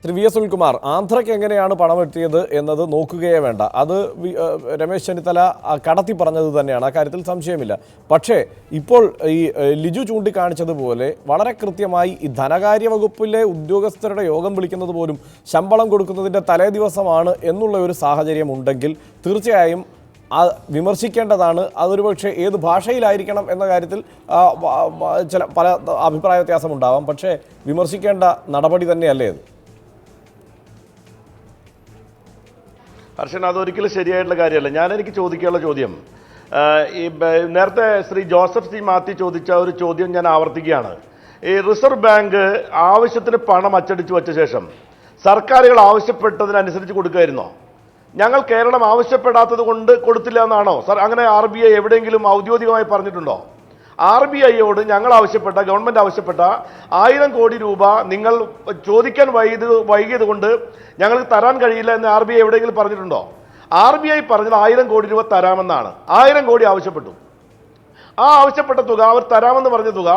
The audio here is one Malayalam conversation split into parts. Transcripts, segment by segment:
ശ്രീ വി എസ് സുനിൽകുമാർ, ആന്ധ്രയ്ക്ക് എങ്ങനെയാണ് പണം എത്തിയത് എന്നത് നോക്കുകയേ വേണ്ട. അത് രമേശ് ചെന്നിത്തല കടത്തി പറഞ്ഞത് തന്നെയാണ്, അക്കാര്യത്തിൽ സംശയമില്ല. പക്ഷേ ഇപ്പോൾ ഈ ലിജു ചൂണ്ടിക്കാണിച്ചതുപോലെ വളരെ കൃത്യമായി ഈ ധനകാര്യ വകുപ്പിലെ ഉദ്യോഗസ്ഥരുടെ യോഗം വിളിക്കുന്നത് പോലും ശമ്പളം കൊടുക്കുന്നതിൻ്റെ തലേ ദിവസമാണ് എന്നുള്ള ഒരു സാഹചര്യം ഉണ്ടെങ്കിൽ തീർച്ചയായും വിമർശിക്കേണ്ടതാണ്. അതൊരു പക്ഷേ ഏത് ഭാഷയിലായിരിക്കണം എന്ന കാര്യത്തിൽ പല അഭിപ്രായ വ്യത്യാസമുണ്ടാവാം. പക്ഷേ വിമർശിക്കേണ്ട നടപടി തന്നെയല്ലേ അത്? ഹർഷൻ, അതൊരിക്കലും ശരിയായിട്ടുള്ള കാര്യമല്ല. എനിക്ക് ചോദിക്കാനുള്ള ചോദ്യം, ഈ നേരത്തെ ശ്രീ ജോസഫ് സി മാത്യു ചോദിച്ച ഒരു ചോദ്യം ഞാൻ ആവർത്തിക്കുകയാണ്. ഈ റിസർവ് ബാങ്ക് ആവശ്യത്തിന് പണം അച്ചടിച്ചു വച്ച ശേഷം സർക്കാരുകൾ ആവശ്യപ്പെട്ടതിനനുസരിച്ച് കൊടുക്കുമായിരുന്നോ? ഞങ്ങൾ കേരളം ആവശ്യപ്പെടാത്തത് കൊണ്ട് കൊടുത്തില്ല എന്നാണോ അങ്ങനെ RBI എവിടെയെങ്കിലും ഔദ്യോഗികമായി പറഞ്ഞിട്ടുണ്ടോ? RBIയോട് ഞങ്ങൾ ആവശ്യപ്പെട്ട, ഗവൺമെന്റ് ആവശ്യപ്പെട്ട 1000 കോടി രൂപ നിങ്ങൾ ചോദിക്കാൻ വൈകിയത് കൊണ്ട് ഞങ്ങൾക്ക് തരാൻ കഴിയില്ല എന്ന് RBI എവിടെയെങ്കിലും പറഞ്ഞിട്ടുണ്ടോ? RBI പറഞ്ഞത് 1000 കോടി രൂപ തരാമെന്നാണ്. 1000 കോടി ആവശ്യപ്പെട്ടു. ആ ആവശ്യപ്പെട്ട തുക, അവർ തരാമെന്ന് പറഞ്ഞ തുക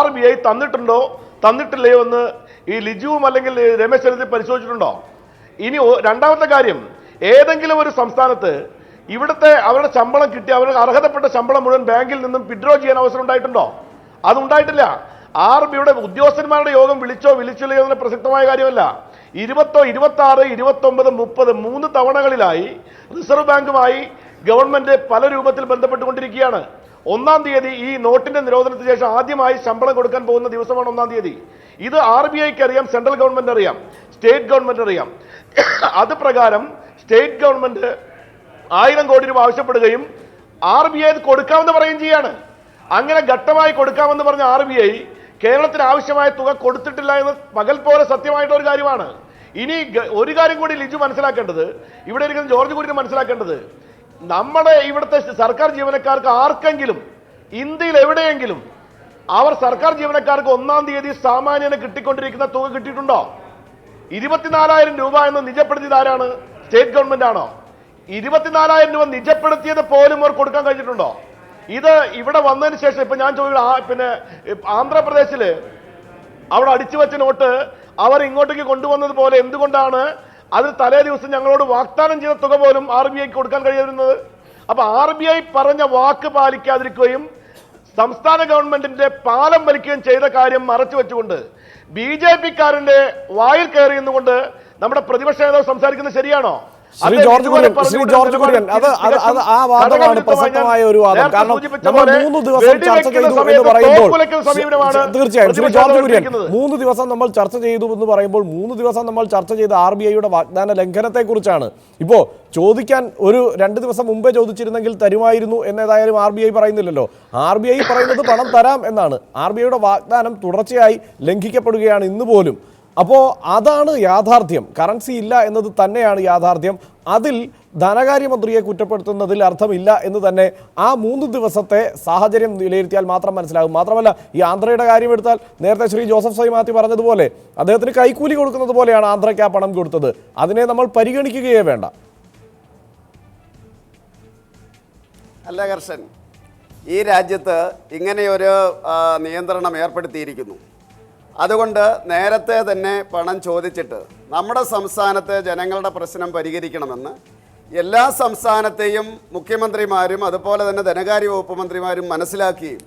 RBI തന്നിട്ടുണ്ടോ തന്നിട്ടില്ലയോ എന്ന് ഈ ലിജുവും അല്ലെങ്കിൽ രമേശ് ചെന്നിത്തല പരിശോധിച്ചിട്ടുണ്ടോ? ഇനി രണ്ടാമത്തെ കാര്യം, ഏതെങ്കിലും ഒരു സംസ്ഥാനത്ത് ഇവിടുത്തെ അവരുടെ ശമ്പളം കിട്ടി അവർക്ക് അർഹതപ്പെട്ട ശമ്പളം മുഴുവൻ ബാങ്കിൽ നിന്നും വിഡ്രോ ചെയ്യാൻ അവസരം ഉണ്ടായിട്ടുണ്ടോ? അതുണ്ടായിട്ടില്ല. RBIയുടെ ഉദ്യോഗസ്ഥന്മാരുടെ യോഗം വിളിച്ചില്ലയോ എന്ന പ്രസക്തമായ കാര്യമല്ല. 26, 29, 30 3 തവണകളിലായി റിസർവ് ബാങ്കുമായി ഗവൺമെന്റ് പല രൂപത്തിൽ ബന്ധപ്പെട്ടുകൊണ്ടിരിക്കുകയാണ്. 1-ാം തീയതി ഈ നോട്ടിന്റെ നിരോധനത്തിന് ശേഷം ആദ്യമായി ശമ്പളം കൊടുക്കാൻ പോകുന്ന ദിവസമാണ് 1-ാം തീയതി. ഇത് RBIക്ക് അറിയാം, സെൻട്രൽ ഗവൺമെന്റ് അറിയാം, സ്റ്റേറ്റ് ഗവൺമെന്റ് അറിയാം. അത് പ്രകാരം സ്റ്റേറ്റ് ഗവൺമെന്റ് 1000 കോടി രൂപ ആവശ്യപ്പെടുകയും RBI കൊടുക്കാമെന്ന് പറയുകയും ചെയ്യാണ്. അങ്ങനെ ഘട്ടമായി കൊടുക്കാമെന്ന് പറഞ്ഞ RBI കേരളത്തിന് ആവശ്യമായ തുക കൊടുത്തിട്ടില്ല എന്ന് പകൽ പോലെ സത്യമായിട്ടുള്ള ഒരു കാര്യമാണ്. ഇനി ഒരു കാര്യം കൂടി ലിജു മനസ്സിലാക്കേണ്ടത്, ഇവിടെ ഇരിക്കുന്ന ജോർജ് കുര്യൻ മനസ്സിലാക്കേണ്ടത്, നമ്മുടെ ഇവിടുത്തെ സർക്കാർ ജീവനക്കാർക്ക് ആർക്കെങ്കിലും ഇന്ത്യയിൽ എവിടെയെങ്കിലും അവർ സർക്കാർ ജീവനക്കാർക്ക് 1-ാം തീയതി സാമാന്യന് കിട്ടിക്കൊണ്ടിരിക്കുന്ന തുക കിട്ടിയിട്ടുണ്ടോ? 24,000 രൂപ എന്ന് നിജപ്പെടുത്തിയത് ആരാണ്? സ്റ്റേറ്റ് ഗവൺമെന്റ് ആണോ? 24,000 രൂപ നിജപ്പെടുത്തിയത് പോലും അവർ കൊടുക്കാൻ കഴിഞ്ഞിട്ടുണ്ടോ? ഇത് ഇവിടെ വന്നതിന് ശേഷം ഇപ്പൊ ഞാൻ ചോദിക്കുന്നത്, ആന്ധ്രാപ്രദേശില് അവിടെ അടിച്ചു വെച്ച നോട്ട് അവർ ഇങ്ങോട്ടേക്ക് കൊണ്ടുവന്നത് പോലെ എന്തുകൊണ്ടാണ് അതിൽ തലേ ദിവസം ഞങ്ങളോട് വാഗ്ദാനം ചെയ്ത തുക പോലും RBIക്ക് കൊടുക്കാൻ കഴിയുന്നത്? അപ്പൊ RBI പറഞ്ഞ വാക്ക് പാലിക്കാതിരിക്കുകയും സംസ്ഥാന ഗവൺമെന്റിന്റെ പാലം വലിക്കുകയും ചെയ്ത കാര്യം മറച്ചു വെച്ചുകൊണ്ട് BJP-ക്കാരന്റെ വായിൽ കയറി എന്നുകൊണ്ട് നമ്മുടെ പ്രതിപക്ഷ നേതാവ് സംസാരിക്കുന്നത് ശരിയാണോ? ശ്രീ ജോർജ് കുര്യൻ, അത് ആ വാദമാണ് പ്രസക്തമായ ഒരു വാദം. കാരണം നമ്മൾ 3 ദിവസം ചർച്ച ചെയ്തു എന്ന് പറയുമ്പോൾ തീർച്ചയായും ശ്രീ ജോർജ് കുര്യൻ 3 ദിവസം നമ്മൾ ചർച്ച ചെയ്തു എന്ന് പറയുമ്പോൾ 3 ദിവസം നമ്മൾ ചർച്ച ചെയ്ത RBIയുടെ വാഗ്ദാന ലംഘനത്തെ കുറിച്ചാണ്. ഇപ്പോ ചോദിക്കാൻ ഒരു 2 ദിവസം മുമ്പേ ചോദിച്ചിരുന്നെങ്കിൽ തരുമായിരുന്നു എന്നേതായാലും RBI പറയുന്നില്ലല്ലോ. RBI പറയുന്നത് പണം തരാം എന്നാണ്. RBIയുടെ വാഗ്ദാനം തുടർച്ചയായി ലംഘിക്കപ്പെടുകയാണ് ഇന്ന് പോലും. അപ്പോൾ അതാണ് യാഥാർത്ഥ്യം. കറൻസി ഇല്ല എന്നത് തന്നെയാണ് യാഥാർത്ഥ്യം. അതിൽ ധനകാര്യമന്ത്രിയെ കുറ്റപ്പെടുത്തുന്നതിൽ അർത്ഥമില്ല എന്ന് തന്നെ ആ 3 ദിവസത്തെ സാഹചര്യം വിലയിരുത്തിയാൽ മാത്രം മനസ്സിലാകും. മാത്രമല്ല, ഈ ആന്ധ്രയുടെ കാര്യം എടുത്താൽ നേരത്തെ ശ്രീ ജോസഫ് സി മാത്യു പറഞ്ഞതുപോലെ അദ്ദേഹത്തിന് കൈക്കൂലി കൊടുക്കുന്നത് പോലെയാണ് ആന്ധ്രയ്ക്ക് ആ പണം കൊടുത്തത്. അതിനെ നമ്മൾ പരിഗണിക്കുകയേ വേണ്ട. അല്ല കർഷൻ, ഈ രാജ്യത്ത് ഇങ്ങനെയൊരു നിയന്ത്രണം ഏർപ്പെടുത്തിയിരിക്കുന്നു. അതുകൊണ്ട് നേരത്തെ തന്നെ പണം ചോദിച്ചിട്ട് നമ്മുടെ സംസ്ഥാനത്തെ ജനങ്ങളുടെ പ്രശ്നം പരിഹരിക്കണമെന്ന് എല്ലാ സംസ്ഥാനത്തെയും മുഖ്യമന്ത്രിമാരും അതുപോലെ തന്നെ ധനകാര്യ വകുപ്പ് മന്ത്രിമാരും മനസ്സിലാക്കുകയും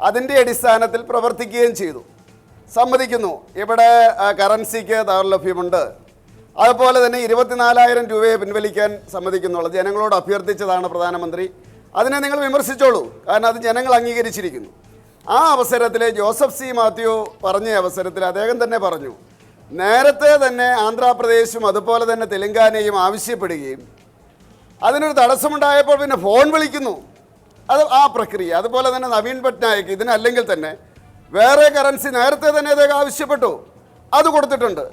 അതിൻ്റെ അടിസ്ഥാനത്തിൽ പ്രവർത്തിക്കുകയും ചെയ്തു. സമ്മതിക്കുന്നു, ഇവിടെ കറൻസിക്ക് ദൗർലഭ്യമുണ്ട്. അതുപോലെ തന്നെ 24,000 രൂപയെ പിൻവലിക്കാൻ സമ്മതിക്കുന്നുള്ളൂ. ജനങ്ങളോട് അഭ്യർത്ഥിച്ചതാണ് പ്രധാനമന്ത്രി. അതിനെ നിങ്ങൾ വിമർശിച്ചോളൂ, കാരണം അത് ജനങ്ങൾ അംഗീകരിച്ചിരിക്കുന്നു. ആ അവസരത്തിൽ ജോസഫ് സി മാത്യു പറഞ്ഞ അവസരത്തിൽ അദ്ദേഹം തന്നെ പറഞ്ഞു, നേരത്തെ തന്നെ ആന്ധ്രാപ്രദേശും അതുപോലെ തന്നെ തെലങ്കാനയും ആവശ്യപ്പെടുകയും അതിനൊരു തടസ്സമുണ്ടായപ്പോൾ പിന്നെ ഫോൺ വിളിക്കുന്നു. അത് ആ പ്രക്രിയ. അതുപോലെ തന്നെ നവീൻ പട്നായിക് ഇതിനല്ലെങ്കിൽ തന്നെ വേറെ കറൻസി നേരത്തെ തന്നെ അദ്ദേഹം ആവശ്യപ്പെട്ടു, അത് കൊടുത്തിട്ടുണ്ട്.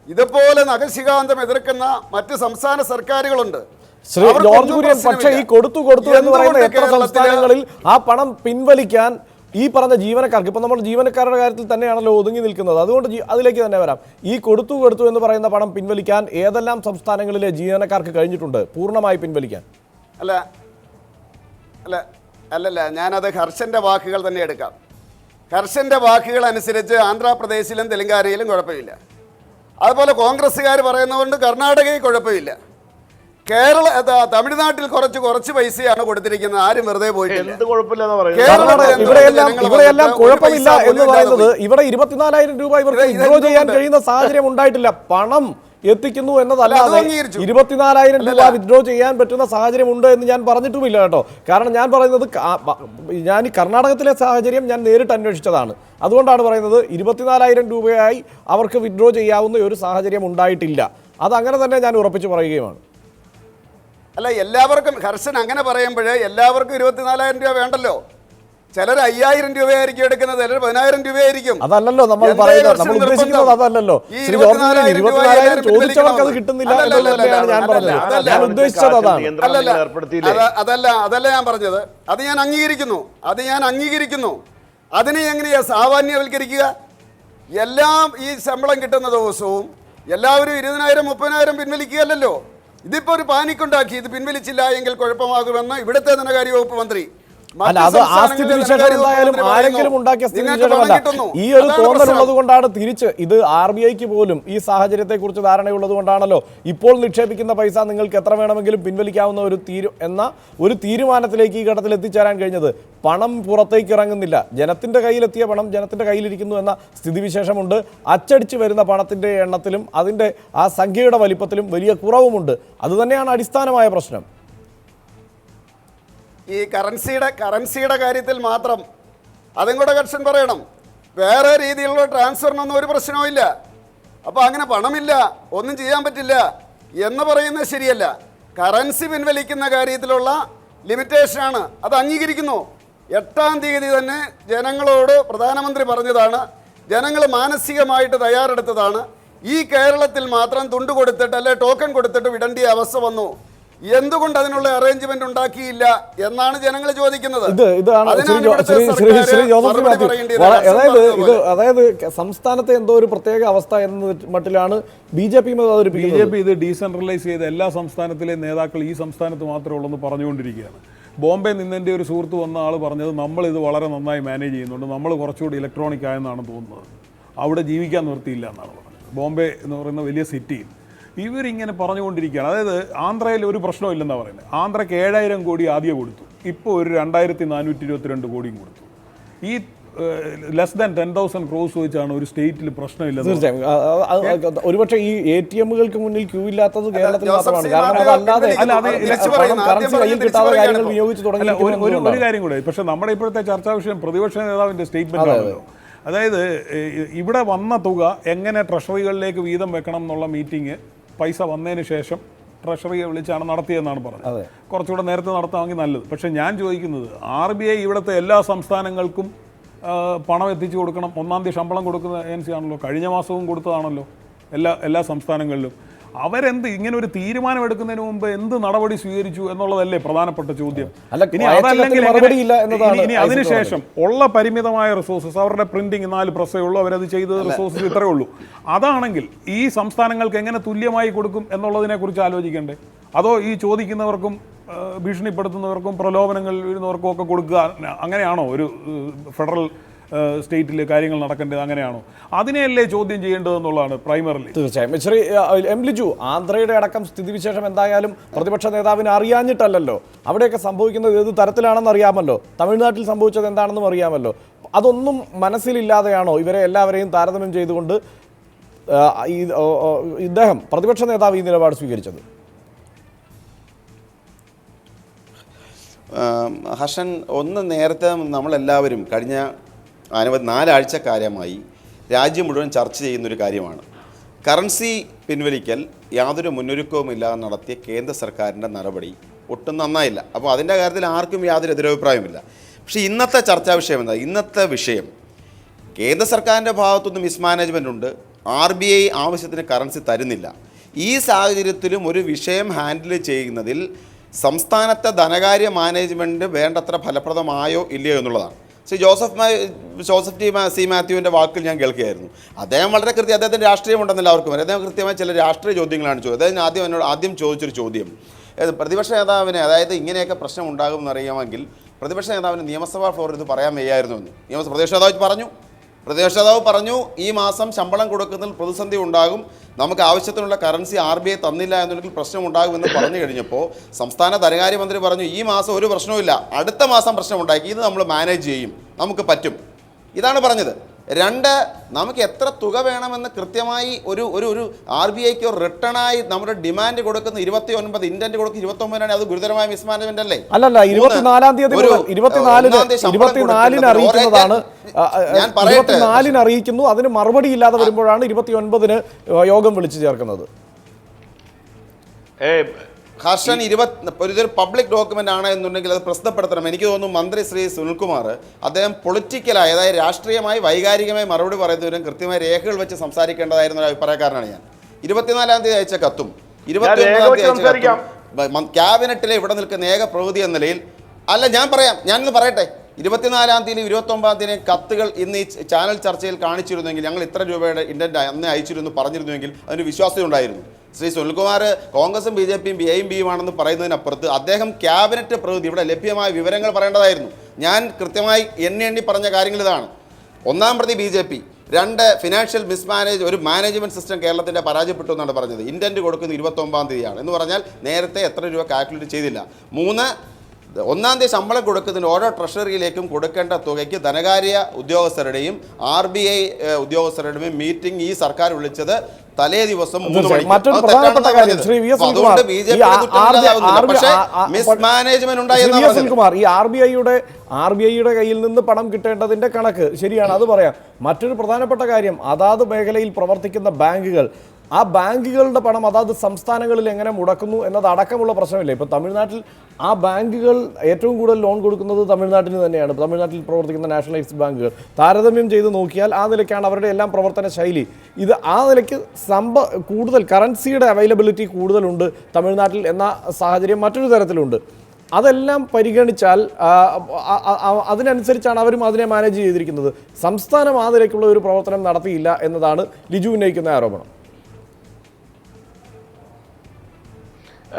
ഇതുപോലെ നഖശിഖാന്തം എതിർക്കുന്ന മറ്റ് സംസ്ഥാന സർക്കാരുകളുണ്ട്. ശ്രീ ജോർജ് കുര്യൻ, പക്ഷേ ഈ കൊടുത്തു എന്ന് പറയുന്ന എത്ര സംസ്ഥാനങ്ങളിൽ ആ പണം പിൻവലിക്കാൻ ഈ പറഞ്ഞ ജീവനക്കാർക്ക്, ഇപ്പം നമ്മൾ ജീവനക്കാരുടെ കാര്യത്തിൽ തന്നെയാണല്ലോ ഒതുങ്ങി നിൽക്കുന്നത്, അതുകൊണ്ട് അതിലേക്ക് തന്നെ വരാം. ഈ കൊടുത്തു എന്ന് പറയുന്ന പണം പിൻവലിക്കാൻ ഏതെല്ലാം സംസ്ഥാനങ്ങളിലെ ജീവനക്കാർക്ക് കഴിഞ്ഞിട്ടുണ്ട് പൂർണ്ണമായി പിൻവലിക്കാൻ? അല്ല അല്ലല്ല, ഞാനത് ഹർഷൻ്റെ വാക്കുകൾ തന്നെ എടുക്കാം. ഹർഷൻ്റെ വാക്കുകൾ അനുസരിച്ച് ആന്ധ്രാപ്രദേശിലും തെലങ്കാനയിലും കുഴപ്പമില്ല. അതുപോലെ കോൺഗ്രസ്സുകാർ പറയുന്നതുകൊണ്ട് കർണാടകയിൽ കുഴപ്പമില്ല. തമിഴ്നാട്ടിൽ കുറച്ച് പൈസയാണ് കൊടുത്തിരിക്കുന്നത്. ആരും വെറുതെ പോയിട്ടില്ല. ഇവിടെയെല്ലാം കുഴപ്പമില്ല എന്ന് പറയുന്നത് ഇവിടെ 24,000 രൂപ ഇവർക്ക് വിഡ്രോ ചെയ്യാൻ കഴിയുന്ന സാഹചര്യം ഉണ്ടായിട്ടില്ല. പണം എത്തിക്കുന്നു എന്നതല്ലാതെ 24,000 രൂപ വിഡ്രോ ചെയ്യാൻ പറ്റുന്ന സാഹചര്യം ഉണ്ട് എന്ന് ഞാൻ പറഞ്ഞിട്ടുമില്ല കേട്ടോ. കാരണം ഞാൻ പറയുന്നത് ഞാൻ ഈ കർണാടകത്തിലെ സാഹചര്യം ഞാൻ നേരിട്ട് അന്വേഷിച്ചതാണ്. അതുകൊണ്ടാണ് പറയുന്നത് 24,000 രൂപയായി അവർക്ക് വിഡ്രോ ചെയ്യാവുന്ന ഒരു സാഹചര്യം ഉണ്ടായിട്ടില്ല. അതങ്ങനെ തന്നെ ഞാൻ ഉറപ്പിച്ച് പറയുകയുമാണ്. അല്ല, എല്ലാവർക്കും ഹർഷൻ അങ്ങനെ പറയുമ്പോൾ എല്ലാവർക്കും 24,000 രൂപ വേണ്ടല്ലോ. ചിലർ 5,000 രൂപയായിരിക്കും എടുക്കുന്നത്, ചിലർ 10,000 രൂപയായിരിക്കും. അതല്ലല്ലോ നമ്മൾ പറയുന്നത്, നമ്മൾ ഉദ്ദേശിക്കുന്നത് അതല്ലല്ലോ. 24,000 ചോദിച്ചവർക്ക് അത് കിട്ടുന്നില്ല എന്നുള്ളതാണ് ഞാൻ പറഞ്ഞത്. ഞാൻ ഉദ്ദേശിച്ചത് അതാണ്. അതല്ല ഞാൻ പറഞ്ഞത്. അത് ഞാൻ അംഗീകരിക്കുന്നു. അതിനെ എങ്ങനെയാ സാമാന്യവൽക്കരിക്കുക? എല്ലാം ഈ ശമ്പളം കിട്ടുന്ന ദിവസവും എല്ലാവരും 20,000 30,000 പിൻവലിക്കുകയല്ലോ. ഇതിപ്പോ ഒരു പാനിക്കുണ്ടാക്കി. ഇത് പിൻവലിച്ചില്ല എങ്കിൽ കുഴപ്പമാകുമെന്ന് ഇവിടുത്തെ ധനകാര്യ വകുപ്പ് മന്ത്രി. അല്ല, അത് ആ സ്ഥിതിവിശേഷം എന്തായാലും ആരെങ്കിലും ഉണ്ടാക്കിയ സ്ഥിതിവിശേഷമല്ല. ഈ ഒരു തോന്നലുള്ളത് കൊണ്ടാണ് തിരിച്ച് ഇത് RBIക്ക് പോലും ഈ സാഹചര്യത്തെ കുറിച്ച് ധാരണയുള്ളത് കൊണ്ടാണല്ലോ ഇപ്പോൾ നിക്ഷേപിക്കുന്ന പൈസ നിങ്ങൾക്ക് എത്ര വേണമെങ്കിലും പിൻവലിക്കാവുന്ന ഒരു തീരുമാനത്തിലേക്ക് ഈ ഘട്ടത്തിൽ എത്തിച്ചേരാൻ കഴിഞ്ഞത്. പണം പുറത്തേക്ക് ഇറങ്ങുന്നില്ല, ജനത്തിന്റെ കയ്യിലെത്തിയ പണം ജനത്തിന്റെ കയ്യിലിരിക്കുന്നു എന്ന സ്ഥിതിവിശേഷമുണ്ട്. അച്ചടിച്ച് വരുന്ന പണത്തിന്റെ എണ്ണത്തിലും അതിന്റെ ആ സംഖ്യയുടെ വലിപ്പത്തിലും വലിയ കുറവുമുണ്ട്. അതുതന്നെയാണ് അടിസ്ഥാനമായ പ്രശ്നം. ഈ കറൻസിയുടെ കാര്യത്തിൽ മാത്രം അതും കൂടെ കർഷൻ പറയണം. വേറെ രീതിയിലുള്ള ട്രാൻസ്ഫറിനൊന്നും ഒരു പ്രശ്നവും ഇല്ല. അപ്പോൾ അങ്ങനെ പണമില്ല, ഒന്നും ചെയ്യാൻ പറ്റില്ല എന്ന് പറയുന്നത് ശരിയല്ല. കറൻസി പിൻവലിക്കുന്ന കാര്യത്തിലുള്ള ലിമിറ്റേഷനാണ്, അത് അംഗീകരിക്കുന്നു. 8-ാം തീയതി തന്നെ ജനങ്ങളോട് പ്രധാനമന്ത്രി പറഞ്ഞതാണ്, ജനങ്ങൾ മാനസികമായിട്ട് തയ്യാറെടുത്തതാണ്. ഈ കേരളത്തിൽ മാത്രം തുണ്ട് കൊടുത്തിട്ട് അല്ലെ ടോക്കൺ കൊടുത്തിട്ട് വിടേണ്ട അവസ്ഥ വന്നു. എന്തുകൊണ്ട് അതിനുള്ള അറേഞ്ച്മെന്റ് ഉണ്ടാക്കിയില്ല എന്നാണ് ജനങ്ങൾ ചോദിക്കുന്നത്. അതായത് സംസ്ഥാനത്തെ എന്തോ ഒരു പ്രത്യേക അവസ്ഥ എന്ന മട്ടിലാണ് BJP ഇത് ഡീസെൻട്രലൈസ് ചെയ്ത എല്ലാ സംസ്ഥാനത്തിലെ നേതാക്കൾ ഈ സംസ്ഥാനത്ത് മാത്രമേ ഉള്ളൂ എന്ന് പറഞ്ഞുകൊണ്ടിരിക്കുകയാണ്. ബോംബെ നിന്നെൻ്റെ ഒരു സുഹൃത്ത് വന്ന ആൾ പറഞ്ഞത് നമ്മളിത് വളരെ നന്നായി മാനേജ് ചെയ്യുന്നുണ്ട്, നമ്മൾ കുറച്ചുകൂടി ഇലക്ട്രോണിക് ആയെന്നാണ് തോന്നുന്നത്, അവിടെ ജീവിക്കാൻ നിർത്തിയില്ല എന്നാണ് പറഞ്ഞത്. ബോംബെ എന്ന് പറയുന്ന വലിയ സിറ്റിയിൽ ഇവരിങ്ങനെ പറഞ്ഞുകൊണ്ടിരിക്കുകയാണ്. അതായത് ആന്ധ്രയിൽ ഒരു പ്രശ്നമില്ലെന്നാണ് പറയുന്നത്. ആന്ധ്രയ്ക്ക് 7,000 കോടി ആദ്യം കൊടുത്തു, ഇപ്പോൾ ഒരു 2,422 കോടിയും കൊടുത്തു. ഈ ലെസ് ദാൻ 10,000 ക്രോസ് വെച്ചാണ് ഒരു സ്റ്റേറ്റിൽ പ്രശ്നമില്ല. തീർച്ചയായും ഒരുപക്ഷെ ഈ ATMകൾക്ക് മുന്നിൽ ക്യൂ ഇല്ലാത്തത് കേരളത്തിൽ മാത്രമാണ്. കാരണം അതല്ലാതെ കറൻസി കയ്യിൽ കിട്ടാതെ കാര്യങ്ങൾ വിനിയോഗിച്ച് തുടങ്ങി. ഒരു കാര്യം കൂടെ, പക്ഷെ നമ്മുടെ ഇപ്പോഴത്തെ ചർച്ചാ വിഷയം പ്രതിപക്ഷ നേതാവിൻ്റെ സ്റ്റേറ്റ്മെന്റ് ആണല്ലോ. അതായത് ഇവിടെ വന്ന തുക എങ്ങനെ ട്രഷറികളിലേക്ക് വീതം വെക്കണം എന്നുള്ള മീറ്റിംഗ് പൈസ വന്നതിന് ശേഷം ട്രഷറിയെ വിളിച്ചാണ് നടത്തിയെന്നാണ് പറഞ്ഞത്. കുറച്ചുകൂടെ നേരത്തെ നടത്താമെങ്കിൽ നല്ലത്. പക്ഷേ ഞാൻ ചോദിക്കുന്നത്, RBI ഇവിടുത്തെ എല്ലാ സംസ്ഥാനങ്ങൾക്കും പണം എത്തിച്ചു കൊടുക്കണം, 1-ാം തീയതി ശമ്പളം കൊടുക്കുന്ന ഏജൻസി ആണല്ലോ, കഴിഞ്ഞ മാസവും കൊടുത്തതാണല്ലോ എല്ലാ സംസ്ഥാനങ്ങളിലും. അവരെന്ത് ഇങ്ങനെ ഒരു തീരുമാനം എടുക്കുന്നതിന് മുമ്പ് എന്ത് നടപടി സ്വീകരിച്ചു എന്നുള്ളതല്ലേ പ്രധാനപ്പെട്ട ചോദ്യം. ഇനി അതിനുശേഷം ഉള്ള പരിമിതമായ റിസോഴ്സസ്, അവരുടെ പ്രിന്റിങ് 4 പ്രസ്സേ ഉള്ളൂ, അവരത് ചെയ്ത റിസോഴ്സസ് ഇത്രയേ ഉള്ളൂ. അതാണെങ്കിൽ ഈ സംസ്ഥാനങ്ങൾക്ക് എങ്ങനെ തുല്യമായി കൊടുക്കും എന്നുള്ളതിനെ കുറിച്ച് ആലോചിക്കണ്ടേ? അതോ ഈ ചോദിക്കുന്നവർക്കും ഭീഷണിപ്പെടുത്തുന്നവർക്കും പ്രലോഭനങ്ങൾ വരുന്നവർക്കും ഒക്കെ കൊടുക്കുക, അങ്ങനെയാണോ ഒരു ഫെഡറൽ സ്റ്റേറ്റിൽ കാര്യങ്ങൾ നടക്കേണ്ടത്? അങ്ങനെയാണോ? അതിനെയല്ലേ ചോദ്യം ചെയ്യേണ്ടതെന്നുള്ളതാണ് പ്രൈമറിലി. തീർച്ചയായും. ശ്രീ M. ലിജു, ആന്ധ്രയുടെ അടക്കം സ്ഥിതിവിശേഷം എന്തായാലും പ്രതിപക്ഷ നേതാവിന് അറിയാഞ്ഞിട്ടല്ലല്ലോ. അവിടെയൊക്കെ സംഭവിക്കുന്നത് ഏത് തരത്തിലാണെന്ന് അറിയാമല്ലോ, തമിഴ്നാട്ടിൽ സംഭവിച്ചത് എന്താണെന്നും അറിയാമല്ലോ. അതൊന്നും മനസ്സിലില്ലാതെയാണോ ഇവരെ എല്ലാവരെയും താരതമ്യം ചെയ്തുകൊണ്ട് ഇദ്ദേഹം പ്രതിപക്ഷ നേതാവ് ഈ നിലപാട് സ്വീകരിച്ചത്? ഹർഷൻ, നേരത്തെ നമ്മളെല്ലാവരും കഴിഞ്ഞ 4 ആഴ്ചക്കാലമായി രാജ്യം മുഴുവൻ ചർച്ച ചെയ്യുന്നൊരു കാര്യമാണ് കറൻസി പിൻവലിക്കൽ. യാതൊരു മുന്നൊരുക്കവുമില്ലാതെ നടത്തിയ കേന്ദ്ര സർക്കാരിൻ്റെ നടപടി ഒട്ടും നന്നായില്ല. അപ്പോൾ അതിൻ്റെ കാര്യത്തിൽ ആർക്കും യാതൊരു എതിരഭിപ്രായമില്ല. പക്ഷേ ഇന്നത്തെ ചർച്ചാ വിഷയം എന്താ? ഇന്നത്തെ വിഷയം കേന്ദ്ര സർക്കാരിൻ്റെ ഭാഗത്തുനിന്ന് മിസ്മാനേജ്മെൻ്റ് ഉണ്ട്, RBI ആവശ്യത്തിന് കറൻസി തരുന്നില്ല. ഈ സാഹചര്യത്തിലും ഒരു വിഷയം ഹാൻഡിൽ ചെയ്യുന്നതിൽ സംസ്ഥാനത്തെ ധനകാര്യ മാനേജ്മെൻറ്റ് വേണ്ടത്ര ഫലപ്രദമായോ ഇല്ലയോ എന്നുള്ളതാണ്. ശ്രീ ജോസഫ് സി മാത്യുവിൻ്റെ വാക്കുകൾ ഞാൻ കേൾക്കുകയായിരുന്നു. അദ്ദേഹം വളരെ അദ്ദേഹത്തിൻ്റെ രാഷ്ട്രീയമുണ്ടെന്ന് എല്ലാവർക്കും അറിയാം. അദ്ദേഹം കൃത്യമായി ചില രാഷ്ട്രീയ ചോദ്യങ്ങളാണ് ചോദിച്ചത്. അദ്ദേഹം ആദ്യം ചോദിച്ചൊരു ചോദ്യം, പ്രതിപക്ഷ നേതാവിനെ, അതായത് ഇങ്ങനെയൊക്കെ പ്രശ്നം ഉണ്ടാകുമെന്ന് അറിയാമെങ്കിൽ പ്രതിപക്ഷ നേതാവിന് നിയമസഭാ ഫ്ലോറിൽ ഇത് പറയാൻ വയ്യായിരുന്നു എന്ന് പ്രതിപക്ഷ നേതാവ് പറഞ്ഞു ഈ മാസം ശമ്പളം കൊടുക്കുന്നതിൽ പ്രതിസന്ധി ഉണ്ടാകും, നമുക്ക് ആവശ്യത്തിനുള്ള കറൻസി RBI തന്നില്ല എന്നുണ്ടെങ്കിൽ പ്രശ്നം ഉണ്ടാകുമെന്ന് പറഞ്ഞു കഴിഞ്ഞപ്പോൾ സംസ്ഥാന ധനകാര്യമന്ത്രി പറഞ്ഞു ഈ മാസം ഒരു പ്രശ്നവുമില്ല, അടുത്ത മാസം പ്രശ്നം ഉണ്ടാക്കി, ഇത് നമ്മൾ മാനേജ് ചെയ്യും, നമുക്ക് പറ്റും. ഇതാണ് പറഞ്ഞത്. 2, നമുക്ക് എത്ര തുക വേണമെന്ന് കൃത്യമായി ഒരു RBIക്ക് റിട്ടേണായി നമ്മുടെ ഡിമാൻഡ് കൊടുക്കുന്ന 29, ഇൻറ്റൻറ്റ് കൊടുക്കുന്ന 29 അത് ഗുരുതരമായ മിസ്മാനേജ്മെന്റ് അല്ലേ? അല്ലല്ല, 24-ന് അറിയിക്കുന്നതാണ്. ഞാൻ പറയട്ടെ, 24-ന് അറിയിക്കുന്നു, അതിന് മറുപടി ഇല്ലാതെ വരുമ്പോഴാണ് 29-ന് യോഗം വിളിച്ചു ചേർക്കുന്നത്. ഹർഷൻ ഇതൊരു പബ്ലിക് ഡോക്യുമെന്റ് ആണ് എന്നുണ്ടെങ്കിൽ അത് പ്രസിദ്ധപ്പെടുത്തണം. എനിക്ക് തോന്നുന്നു മന്ത്രി ശ്രീ സുനിൽകുമാർ അദ്ദേഹം പൊളിറ്റിക്കലായി, അതായത് രാഷ്ട്രീയമായി വൈകാരികമായി മറുപടി പറയുന്നവരും കൃത്യമായി രേഖകൾ വെച്ച് സംസാരിക്കേണ്ടതായിരുന്ന ഒരു അഭിപ്രായക്കാരനാണ് ഞാൻ. 24-ാം തീയതി അയച്ച കത്തും 29-ാം തീയതി അയച്ച കത്തും ക്യാബിനറ്റിലെ ഇവിടെ നിൽക്കുന്ന ഏക പ്രവൃത്തി എന്ന നിലയിൽ അല്ല. ഞാനൊന്ന് പറയട്ടെ. 24-ാം തീയതി 29-ാം തീയതി കത്തുകൾ ഇന്ന് ഈ ചാനൽ ചർച്ചയിൽ കാണിച്ചിരുന്നെങ്കിൽ, ഞങ്ങൾ ഇത്ര രൂപയുടെ ഇൻഡന്റ് അന്ന് അയച്ചിരുന്നു പറഞ്ഞിരുന്നുവെങ്കിൽ അതിന് വിശ്വാസ്യത ഉണ്ടായിരുന്നു. ശ്രീ സുനിൽകുമാർ കോൺഗ്രസും BJPയും AIM Bയും ആണെന്ന് പറയുന്നതിനപ്പുറത്ത് അദ്ദേഹം ക്യാബിനറ്റ് പ്രതിനിധി ഇവിടെ ലഭ്യമായ വിവരങ്ങൾ പറയേണ്ടതായിരുന്നു. ഞാൻ കൃത്യമായി എണ്ണി പറഞ്ഞ കാര്യങ്ങൾ ഇതാണ്. 1-ാം പ്രതി BJP, 2 ഫിനാൻഷ്യൽ മിസ്മാനേജ്, ഒരു മാനേജ്മെന്റ് സിസ്റ്റം കേരളത്തിൻ്റെ പരാജയപ്പെട്ടു എന്നാണ് പറഞ്ഞത്. ഇൻറ്റൻറ്റ് കൊടുക്കുന്നത് 29-ാം തീയതിയാണ് എന്ന് പറഞ്ഞാൽ നേരത്തെ എത്ര രൂപ കാൽക്കുലേറ്റ് ചെയ്തില്ല. 3, 1-ാം തീയതി ശമ്പളം കൊടുക്കുന്നതിന് ഓരോ ട്രഷറിയിലേക്കും കൊടുക്കേണ്ട തുകയ്ക്ക് ധനകാര്യ ഉദ്യോഗസ്ഥരുടെയും RBI ഉദ്യോഗസ്ഥരുടെയും മീറ്റിംഗ് ഈ സർക്കാർ വിളിച്ചത് തലേ ദിവസം 3 മണിക്ക്. മറ്റൊരു പ്രധാനപ്പെട്ട കാര്യം ശ്രീ വി എസ് സുനിൽകുമാർ, ഈ RBIയുടെ കയ്യിൽ നിന്ന് പണം കിട്ടേണ്ടതിന്റെ കണക്ക് ശരിയാണ്, അത് പറയാം. മറ്റൊരു പ്രധാനപ്പെട്ട കാര്യം, അതാത് മേഖലയിൽ പ്രവർത്തിക്കുന്ന ബാങ്കുകൾ, ആ ബാങ്കുകളുടെ പണം അതാത് സംസ്ഥാനങ്ങളിൽ എങ്ങനെ മുടക്കുന്നു എന്നതടക്കമുള്ള പ്രശ്നമില്ല. ഇപ്പോൾ തമിഴ്നാട്ടിൽ ആ ബാങ്കുകൾ ഏറ്റവും കൂടുതൽ ലോൺ കൊടുക്കുന്നത് തമിഴ്നാട്ടിന് തന്നെയാണ്. തമിഴ്നാട്ടിൽ പ്രവർത്തിക്കുന്ന നാഷണലൈസ്ഡ് ബാങ്കുകൾ താരതമ്യം ചെയ്ത് നോക്കിയാൽ ആ നിലയ്ക്കാണ് അവരുടെ എല്ലാം പ്രവർത്തന ശൈലി. ഇത് ആ നിലയ്ക്ക് കൂടുതൽ കറൻസിയുടെ അവൈലബിലിറ്റി കൂടുതലുണ്ട് തമിഴ്നാട്ടിൽ എന്ന സാഹചര്യം മറ്റൊരു തരത്തിലുണ്ട്. അതെല്ലാം പരിഗണിച്ചാൽ അതിനനുസരിച്ചാണ് അവരും അതിനെ മാനേജ് ചെയ്തിരിക്കുന്നത്. സംസ്ഥാനം ആ നിലയ്ക്കുള്ള ഒരു പ്രവർത്തനം നടത്തിയില്ല എന്നതാണ് ലിജു ഉന്നയിക്കുന്ന ആരോപണം.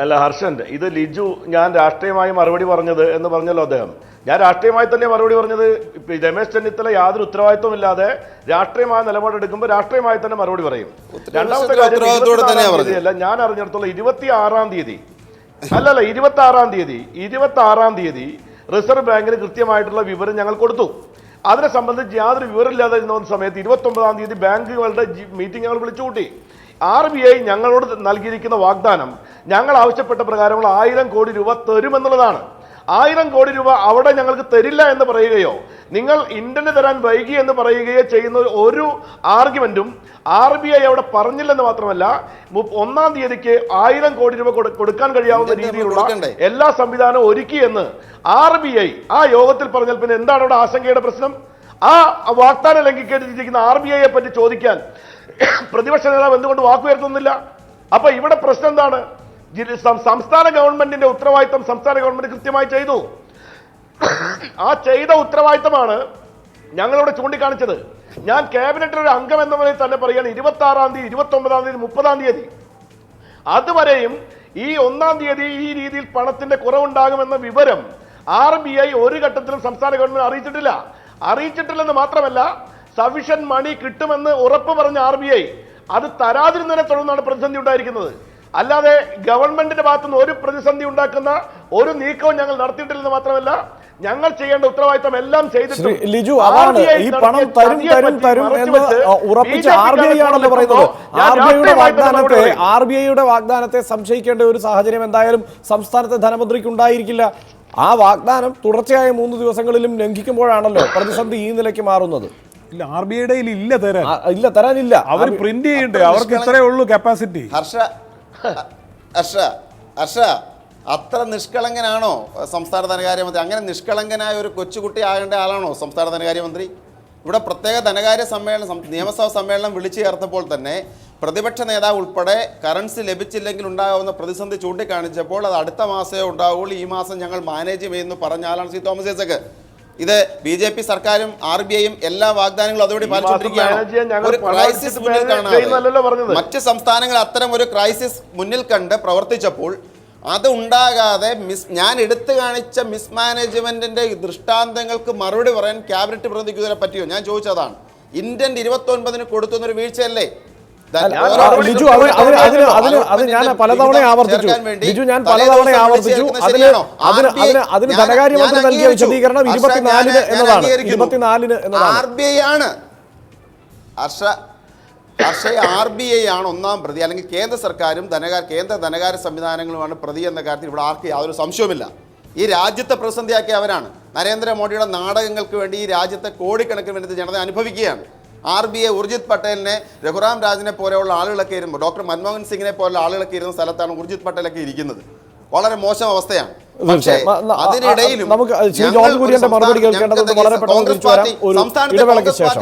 അല്ല ഹർഷൻ, ഇത് ലിജു ഞാൻ രാഷ്ട്രീയമായി മറുപടി പറഞ്ഞത് എന്ന് പറഞ്ഞല്ലോ അദ്ദേഹം. ഞാൻ രാഷ്ട്രീയമായി തന്നെ മറുപടി പറഞ്ഞത്. രമേശ് ചെന്നിത്തല യാതൊരു ഉത്തരവാദിത്വമില്ലാതെ രാഷ്ട്രീയമായ നിലപാടെടുക്കുമ്പോൾ രാഷ്ട്രീയമായി തന്നെ മറുപടി പറയും. രണ്ടാമത്തെ കാര്യം, ഞാൻ അറിഞ്ഞിടത്തോളം 26-ാം തീയതി 26-ാം തീയതി റിസർവ് ബാങ്കിന് കൃത്യമായിട്ടുള്ള വിവരം ഞങ്ങൾ കൊടുത്തു. അതിനെ സംബന്ധിച്ച് യാതൊരു വിവരമില്ലാതെ ഇരുന്ന സമയത്ത് 29-ാം തീയതി ബാങ്കുകളുടെ മീറ്റിംഗ് ഞങ്ങൾ വിളിച്ചുകൂട്ടി. RBI ഞങ്ങളോട് നൽകിയിരിക്കുന്ന വാഗ്ദാനം ഞങ്ങൾ ആവശ്യപ്പെട്ട പ്രകാരമുള്ള 1000 കോടി രൂപ തരുമെന്നുള്ളതാണ്. 1000 കോടി രൂപ അവിടെ ഞങ്ങൾക്ക് തരില്ല എന്ന് പറയുകയോ നിങ്ങൾ ഇൻഡന്റ് തരാൻ വൈകി എന്ന് പറയുകയോ ചെയ്യുന്ന ഒരു ആർഗ്യുമെന്റും RBI അവിടെ പറഞ്ഞില്ലെന്ന് മാത്രമല്ല 1-ാം തീയതിക്ക് 1000 കോടി രൂപ കൊടുക്കാൻ കഴിയാവുന്ന രീതിയിലുള്ള എല്ലാ സംവിധാനവും ഒരുക്കിയെന്ന് RBI ആ യോഗത്തിൽ പറഞ്ഞാൽ പിന്നെ എന്താണ് അവിടെ ആശങ്കയുടെ പ്രശ്നം? ആ വാഗ്ദാനം ലംഘിക്കേണ്ടിയിരിക്കുന്ന RBIയെ പറ്റി ചോദിക്കാൻ പ്രതിപക്ഷ നേതാവ് എന്തുകൊണ്ട് വാക്കുയർത്തുന്നില്ല? അപ്പൊ ഇവിടെ പ്രശ്നം എന്താണ്? സംസ്ഥാന ഗവൺമെന്റിന്റെ ഉത്തരവാദിത്തം സംസ്ഥാന ഗവൺമെന്റ് കൃത്യമായി ചെയ്തു. ആ ചെയ്ത ഉത്തരവാദിത്തമാണ് ഞങ്ങളോട് ചൂണ്ടിക്കാണിച്ചത്. ഞാൻ ക്യാബിനറ്റിൽ ഒരു അംഗം എന്ന നിലയിൽ തന്നെ പറയുകയാണ്, 26-ാം തീയതി 29-ാം തീയതി 30-ാം തീയതി അതുവരെയും ഈ 1-ാം തീയതി ഈ രീതിയിൽ പണത്തിന്റെ കുറവുണ്ടാകുമെന്ന വിവരം RBI ഒരു ഘട്ടത്തിലും സംസ്ഥാന ഗവൺമെന്റ് അറിയിച്ചിട്ടില്ലെന്ന് മാത്രമല്ല സഫീഷ്യന്റ് മണി കിട്ടുമെന്ന് ഉറപ്പ് പറഞ്ഞ RBI അത് തരാതിരുന്നതിനെ തുടർന്നാണ് പ്രതിസന്ധി ഉണ്ടായിരിക്കുന്നത്. അല്ലാതെ ഗവൺമെന്റിന്റെ ഭാഗത്തുനിന്ന് ഒരു പ്രതിസന്ധി ഉണ്ടാക്കുന്ന ഒരു നീക്കവും ഞങ്ങൾ നടത്തിയിട്ടില്ലെന്ന് മാത്രമല്ല ഞങ്ങൾ ചെയ്യേണ്ട ഉത്തരവാദിത്തം എല്ലാം ചെയ്തിട്ടുണ്ട്. ലിജു, അതാണ് ഈ പണം തരും എന്ന് ഉറപ്പിച്ച RBI ആണല്ലോ പറയുന്നത്. RBIയുടെ വാഗ്ദാനത്തെ സംശയിക്കേണ്ട ഒരു സാഹചര്യം എന്തായാലും സംസ്ഥാനത്തെ ധനമന്ത്രിക്ക് ഉണ്ടായിരിക്കില്ല. ആ വാഗ്ദാനം തുടർച്ചയായ 3 ദിവസങ്ങളിലും ലംഘിക്കുമ്പോഴാണല്ലോ പ്രതിസന്ധി ഈ നിലയ്ക്ക് മാറുന്നത്. ഇല്ല, RBIയുടെ ഇല്ല തരാനില്ല. അവർ പ്രിന്റ് ചെയ്യണ്ടേ, അവർക്ക് ഇത്രയേ ഉള്ളൂ കപ്പാസിറ്റി. ഹർഷ അത്ര നിഷ്കളങ്കനാണോ സംസ്ഥാന ധനകാര്യമന്ത്രി? അങ്ങനെ നിഷ്കളങ്കനായ ഒരു കൊച്ചുകുട്ടി ആകേണ്ട ആളാണോ സംസ്ഥാന ധനകാര്യമന്ത്രി? ഇവിടെ പ്രത്യേക ധനകാര്യ സമ്മേളനം, നിയമസഭാ സമ്മേളനം വിളിച്ചു ചേർത്തപ്പോൾ തന്നെ പ്രതിപക്ഷ നേതാവ് ഉൾപ്പെടെ കറൻസി ലഭിച്ചില്ലെങ്കിൽ ഉണ്ടാകുന്ന പ്രതിസന്ധി ചൂണ്ടിക്കാണിച്ചപ്പോൾ അത് അടുത്ത മാസമേ ഉണ്ടാവുള്ളൂ, ഈ മാസം ഞങ്ങൾ മാനേജ് ചെയ്യുമെന്ന് പറഞ്ഞ ആളാണ് ശ്രീ തോമസ് ഐസക്. ഇത് BJP സർക്കാരും RBIയും എല്ലാ വാഗ്ദാനങ്ങളും അതോടെ പാലിച്ചുകൊണ്ടിരിക്കുകയാണ്. ഒരു ക്രൈസിസ് മുന്നിൽ കാണാതെ മറ്റ് സംസ്ഥാനങ്ങൾ അത്തരം ഒരു ക്രൈസിസ് മുന്നിൽ കണ്ട് പ്രവർത്തിച്ചപ്പോൾ അത് ഉണ്ടാകാതെ ഞാൻ എടുത്തു കാണിച്ച മിസ്മാനേജ്മെന്റിന്റെ ദൃഷ്ടാന്തങ്ങൾക്ക് മറുപടി പറയാൻ ക്യാബിനറ്റ് പ്രതിനിധിക്ക് ഇതുവരെ പറ്റിയോ? ഞാൻ ചോദിച്ചതാണ്. ഇന്ത്യൻ 29 കൊടുത്തുന്നൊരു വീഴ്ചയല്ലേ? ലിജു അത് ഞാൻ പലതവണ ആവർത്തിച്ചു. ലിജു ഞാൻ പലതവണ ആവർത്തിച്ചു. അതിന് ധനകാര്യമന്ത്രി നൽകിയ വിശദീകരണം 24 എന്നതാണ്. 24 എന്നതാണ്. RBI ആണ് RBI ആണ് ഒന്നാം പ്രതി, അല്ലെങ്കിൽ കേന്ദ്ര സർക്കാരും കേന്ദ്ര ധനകാര്യ സംവിധാനങ്ങളുമാണ് പ്രതി എന്ന കാര്യത്തിൽ ഇവിടെ ആർക്കും യാതൊരു സംശയവുമില്ല. ഈ രാജ്യത്തെ പ്രതിസന്ധിയാക്കിയ അവരാണ്. നരേന്ദ്രമോദിയുടെ നാടകങ്ങൾക്ക് വേണ്ടി ഈ രാജ്യത്തെ കോടിക്കണക്കിന് വേണ്ടി ജനത അനുഭവിക്കുകയാണ്. RBI ഉർജിത് പട്ടേലിനെ, രഘുറാം രാജനെ പോലെയുള്ള ആളുകളൊക്കെ ഇരുമ്പോൾ, ഡോക്ടർ മൻമോഹൻ സിംഗിനെ പോലുള്ള ആളുകളൊക്കെ ഇരുന്ന സ്ഥലത്താണ് ഉർജിത് പട്ടേലൊക്കെ ഇരിക്കുന്നത്. വളരെ മോശം അവസ്ഥയാണ്. പക്ഷേ അതിനിടയിലും നമുക്ക് ജോർജ് കുര്യന്റെ മറുപടി കേൾക്കേണ്ടതുണ്ട്. വളരെ പെട്ടെന്ന് തിരിച്ചു വരാം ഒരു ഇടവേളയ്ക്ക് ശേഷം.